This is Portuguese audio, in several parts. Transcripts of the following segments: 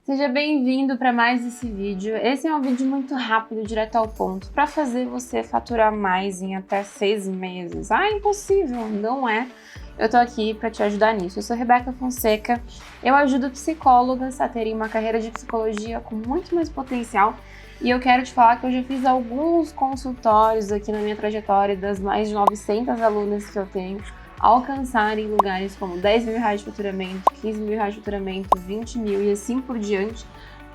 Seja bem-vindo para mais esse vídeo. Esse é um vídeo muito rápido, direto ao ponto, para fazer você faturar mais em até 6 meses. Impossível, não é? Eu tô aqui para te ajudar nisso. Eu sou Rebeca Fonseca, eu ajudo psicólogas a terem uma carreira de psicologia com muito mais potencial e eu quero te falar que eu já fiz alguns consultórios aqui na minha trajetória das mais de 900 alunas que eu tenho alcançarem lugares como 10 mil reais de faturamento, 15 mil reais de faturamento, 20 mil e assim por diante.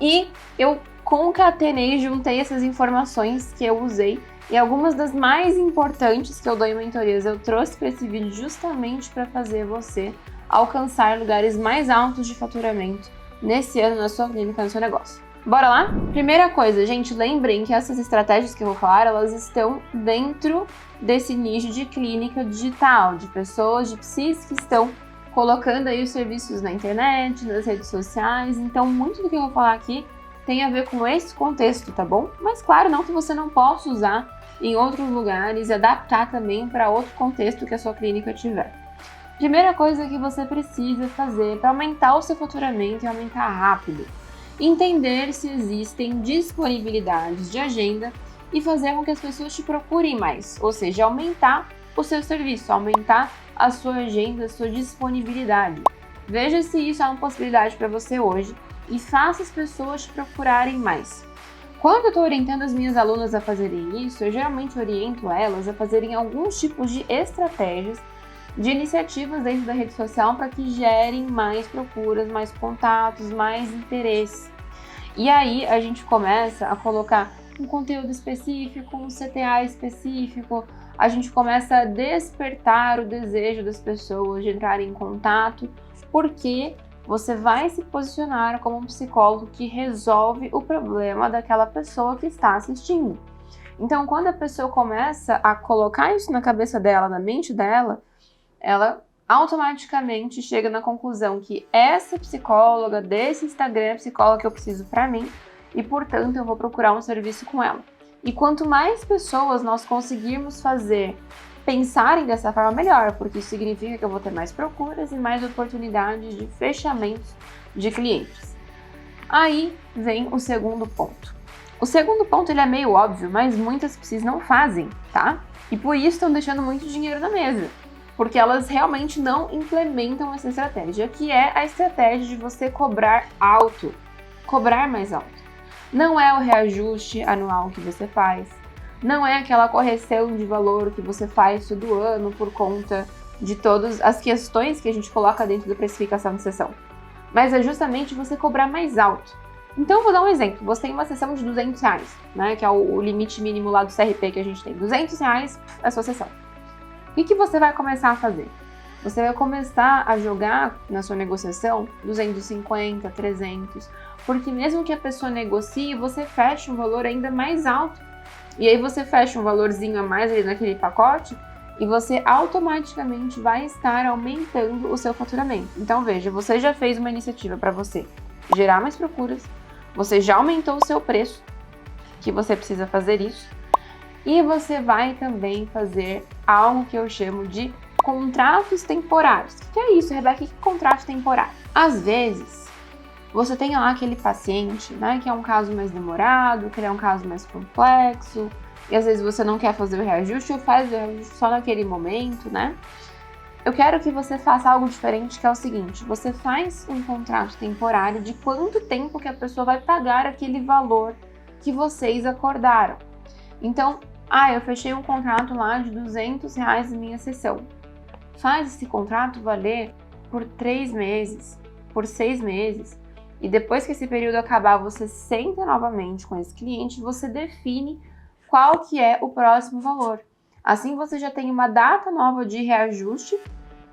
E eu concatenei, juntei essas informações que eu usei e algumas das mais importantes que eu dou em mentorias eu trouxe para esse vídeo justamente para fazer você alcançar lugares mais altos de faturamento nesse ano na sua clínica, no seu negócio. Bora lá? Primeira coisa, gente, lembrem que essas estratégias que eu vou falar, elas estão dentro desse nicho de clínica digital, de pessoas, de psis que estão colocando aí os serviços na internet, nas redes sociais. Então, muito do que eu vou falar aqui tem a ver com esse contexto, tá bom? Mas claro, não que você não possa usar em outros lugares e adaptar também para outro contexto que a sua clínica tiver. Primeira coisa que você precisa fazer para aumentar o seu faturamento e aumentar rápido: entender se existem disponibilidades de agenda e fazer com que as pessoas te procurem mais, ou seja, aumentar o seu serviço, aumentar a sua agenda, a sua disponibilidade. Veja se isso é uma possibilidade para você hoje e faça as pessoas te procurarem mais. Quando eu estou orientando as minhas alunas a fazerem isso, eu geralmente oriento elas a fazerem alguns tipos de estratégias, de iniciativas dentro da rede social para que gerem mais procuras, mais contatos, mais interesse. E aí a gente começa a colocar um conteúdo específico, um CTA específico, a gente começa a despertar o desejo das pessoas de entrarem em contato, porque você vai se posicionar como um psicólogo que resolve o problema daquela pessoa que está assistindo. Então, quando a pessoa começa a colocar isso na cabeça dela, na mente dela, ela automaticamente chega na conclusão que essa psicóloga desse Instagram é a psicóloga que eu preciso para mim e, portanto, eu vou procurar um serviço com ela. E quanto mais pessoas nós conseguirmos fazer pensarem dessa forma, melhor, porque isso significa que eu vou ter mais procuras e mais oportunidades de fechamentos de clientes. Aí vem o segundo ponto. O segundo ponto ele é meio óbvio, mas muitas psis não fazem, tá? E por isso estão deixando muito dinheiro na mesa, porque elas realmente não implementam essa estratégia, que é a estratégia de você cobrar alto, cobrar mais alto. Não é o reajuste anual que você faz, não é aquela correção de valor que você faz todo ano por conta de todas as questões que a gente coloca dentro da precificação de sessão, mas é justamente você cobrar mais alto. Então, eu vou dar um exemplo. Você tem uma sessão de R$200, né, que é o limite mínimo lá do CRP que a gente tem. R$200 a sua sessão. O que você vai começar a fazer? Você vai começar a jogar na sua negociação 250, 300, porque mesmo que a pessoa negocie, você fecha um valor ainda mais alto. E aí você fecha um valorzinho a mais ali naquele pacote e você automaticamente vai estar aumentando o seu faturamento. Então veja, você já fez uma iniciativa para você gerar mais procuras, você já aumentou o seu preço, que você precisa fazer isso, e você vai também fazer algo que eu chamo de contratos temporários. O que é isso, Rebeca? O que é contrato temporário? Às vezes, você tem lá aquele paciente, né, que é um caso mais demorado, que ele é um caso mais complexo, e às vezes você não quer fazer o reajuste ou faz o reajuste só naquele momento, né? Eu quero que você faça algo diferente, que é o seguinte: você faz um contrato temporário de quanto tempo que a pessoa vai pagar aquele valor que vocês acordaram. Então, eu fechei um contrato lá de R$200 em minha sessão. Faz esse contrato valer por 3 meses, por 6 meses. E depois que esse período acabar, você senta novamente com esse cliente e você define qual que é o próximo valor. Assim você já tem uma data nova de reajuste,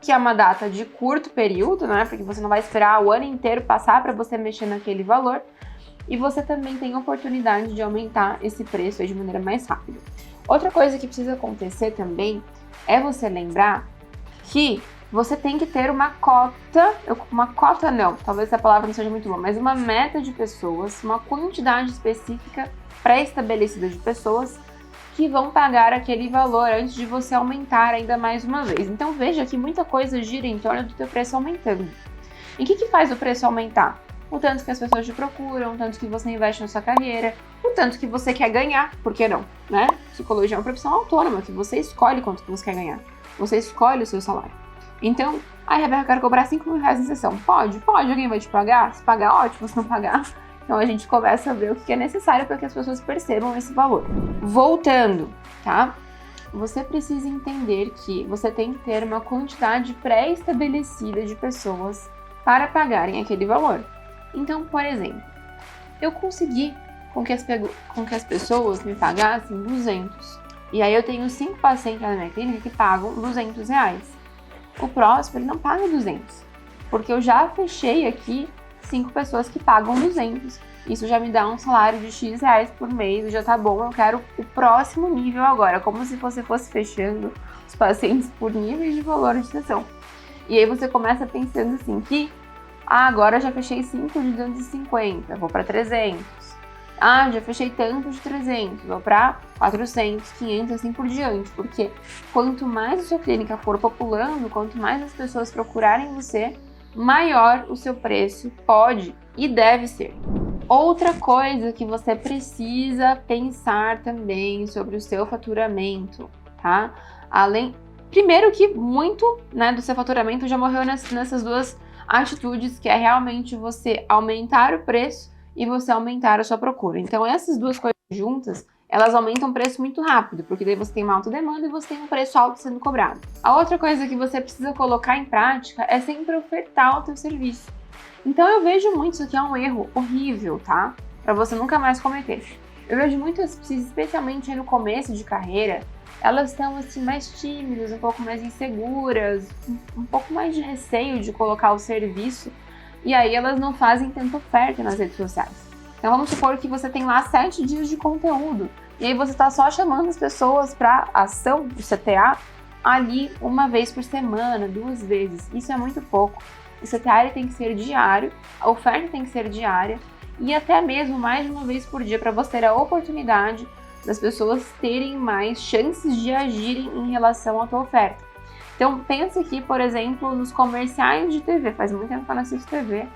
que é uma data de curto período, né? Porque você não vai esperar o ano inteiro passar para você mexer naquele valor. E você também tem a oportunidade de aumentar esse preço aí de maneira mais rápida. Outra coisa que precisa acontecer também é você lembrar que você tem que ter uma cota não, talvez essa palavra não seja muito boa, mas uma meta de pessoas, uma quantidade específica pré-estabelecida de pessoas que vão pagar aquele valor antes de você aumentar ainda mais uma vez. Então veja que muita coisa gira em torno do teu preço aumentando. E o que faz o preço aumentar? o tanto que as pessoas te procuram, o tanto que você investe na sua carreira, o tanto que você quer ganhar, por que não, né? Psicologia é uma profissão autônoma, que você escolhe quanto que você quer ganhar, você escolhe o seu salário. Então, Rebeca, eu quero cobrar 5 mil reais na sessão. Pode, alguém vai te pagar? Se pagar, ótimo, se não pagar, então a gente começa a ver o que é necessário para que as pessoas percebam esse valor. Voltando, tá? Você precisa entender que você tem que ter uma quantidade pré-estabelecida de pessoas para pagarem aquele valor. Então, por exemplo, eu consegui com que as pessoas me pagassem 200. E aí eu tenho 5 pacientes na minha clínica que pagam 200 reais. O próximo, ele não paga 200, porque eu já fechei aqui 5 pessoas que pagam 200. Isso já me dá um salário de X reais por mês, já tá bom, eu quero o próximo nível agora, como se você fosse fechando os pacientes por níveis de valor de sessão. E aí você começa pensando assim, que agora já fechei 5 de 250, vou para 300. Já fechei tanto de 300, vou para 400, 500, assim por diante. Porque quanto mais a sua clínica for populando, quanto mais as pessoas procurarem você, maior o seu preço pode e deve ser. Outra coisa que você precisa pensar também sobre o seu faturamento, tá? Primeiro que muito, né, do seu faturamento já morreu nessas duas atitudes, que é realmente você aumentar o preço e você aumentar a sua procura. Então essas duas coisas juntas, elas aumentam o preço muito rápido, porque daí você tem uma alta demanda e você tem um preço alto sendo cobrado. A outra coisa que você precisa colocar em prática é sempre ofertar o teu serviço. Então eu vejo muito, isso aqui é um erro horrível, tá? Pra você nunca mais cometer. Eu vejo muitas pessoas, especialmente no começo de carreira, elas estão assim mais tímidas, um pouco mais inseguras, um pouco mais de receio de colocar o serviço, e aí elas não fazem tanta oferta nas redes sociais. Então vamos supor que você tem lá 7 dias de conteúdo, e aí você está só chamando as pessoas para ação do CTA ali uma vez por semana, 2 vezes. Isso é muito pouco. O CTA tem que ser diário, a oferta tem que ser diária, e até mesmo mais de uma vez por dia, para você ter a oportunidade das pessoas terem mais chances de agirem em relação à tua oferta. Então, pense aqui, por exemplo, nos comerciais de TV. Faz muito tempo que eu não assisto TV,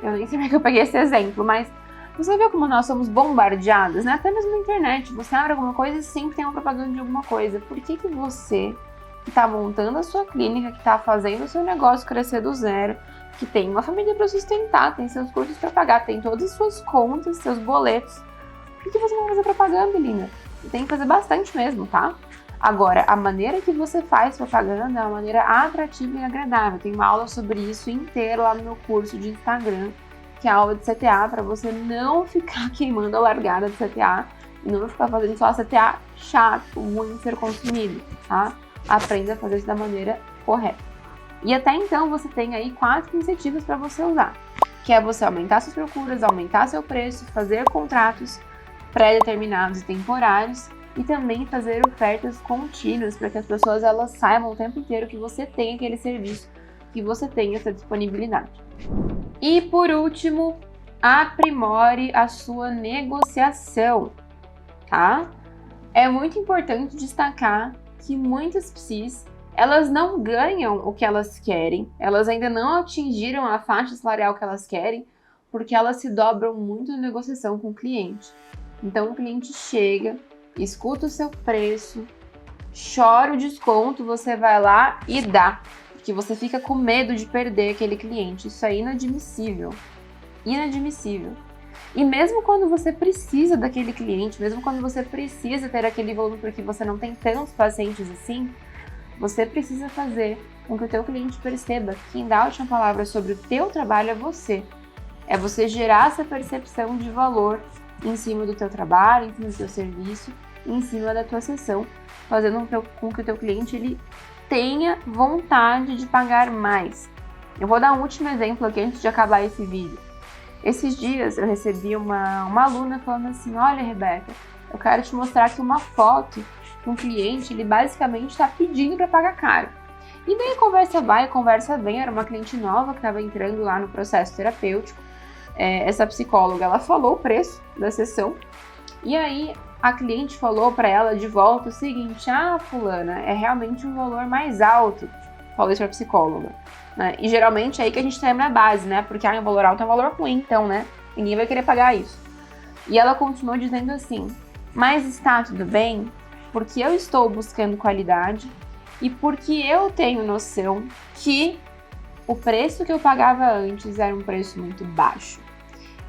eu nem sei como é que eu peguei esse exemplo, mas você vê como nós somos bombardeadas, né? Até mesmo na internet. Você abre alguma coisa e sempre tem uma propaganda de alguma coisa. Por que você, que está montando a sua clínica, que está fazendo o seu negócio crescer do zero, que tem uma família para sustentar, tem seus custos para pagar, tem todas as suas contas, seus boletos, por que você não vai fazer propaganda, linda? Você tem que fazer bastante mesmo, tá? Agora, a maneira que você faz propaganda é uma maneira atrativa e agradável. Tem uma aula sobre isso inteira lá no meu curso de Instagram, que é a aula de CTA, para você não ficar queimando a largada de CTA e não ficar fazendo só CTA chato, ruim de ser consumido, tá? Aprenda a fazer isso da maneira correta. E até então você tem aí 4 incentivos para você usar, que é você aumentar suas procuras, aumentar seu preço, fazer contratos pré-determinados e temporários e também fazer ofertas contínuas para que as pessoas elas saibam o tempo inteiro que você tem aquele serviço, que você tem essa disponibilidade. E por último, aprimore a sua negociação, tá? É muito importante destacar que muitas psis, elas não ganham o que elas querem, elas ainda não atingiram a faixa salarial que elas querem, porque elas se dobram muito na negociação com o cliente. Então o cliente chega, escuta o seu preço, chora o desconto, você vai lá e dá, porque você fica com medo de perder aquele cliente. Isso é inadmissível, inadmissível. E mesmo quando você precisa daquele cliente, mesmo quando você precisa ter aquele volume porque você não tem tantos pacientes assim, você precisa fazer com que o teu cliente perceba que quem dá a última palavra sobre o teu trabalho é você. É você gerar essa percepção de valor em cima do teu trabalho, em cima do teu serviço, em cima da tua sessão, fazendo com que o teu cliente ele tenha vontade de pagar mais. Eu vou dar um último exemplo aqui antes de acabar esse vídeo. Esses dias eu recebi uma aluna falando assim, olha Rebeca, eu quero te mostrar aqui uma foto que um cliente, ele basicamente está pedindo para pagar caro. E daí conversa vai, conversa vem, era uma cliente nova que estava entrando lá no processo terapêutico. Essa psicóloga, ela falou o preço da sessão e aí a cliente falou para ela de volta o seguinte, fulana, é realmente um valor mais alto. Falou isso pra psicóloga, né? E geralmente é aí que a gente lembra a base, né? Porque o valor alto é um valor ruim, então, né? Ninguém vai querer pagar isso. E ela continuou dizendo assim, mas está tudo bem porque eu estou buscando qualidade e porque eu tenho noção que o preço que eu pagava antes era um preço muito baixo.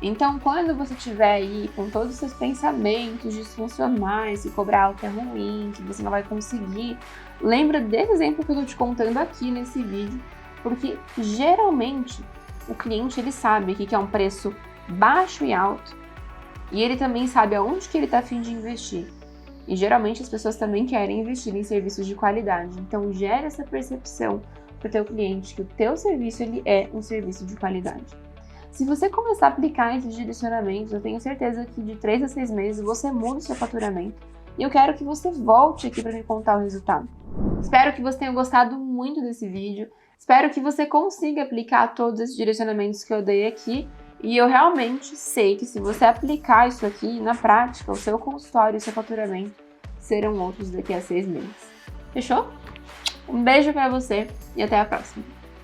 Então, quando você estiver aí com todos os seus pensamentos disfuncionais, se cobrar algo é ruim, que você não vai conseguir, lembra desse exemplo que eu tô te contando aqui nesse vídeo, porque geralmente o cliente ele sabe que é um preço baixo e alto, e ele também sabe aonde que ele tá a fim de investir. E geralmente as pessoas também querem investir em serviços de qualidade. Então, gera essa percepção para o teu cliente que o teu serviço ele é um serviço de qualidade. Se você começar a aplicar esses direcionamentos, eu tenho certeza que de 3 a 6 meses você muda o seu faturamento. E eu quero que você volte aqui para me contar o resultado. Espero que você tenha gostado muito desse vídeo. Espero que você consiga aplicar todos esses direcionamentos que eu dei aqui. E eu realmente sei que se você aplicar isso aqui na prática, o seu consultório e o seu faturamento serão outros daqui a 6 meses. Fechou? Um beijo para você e até a próxima!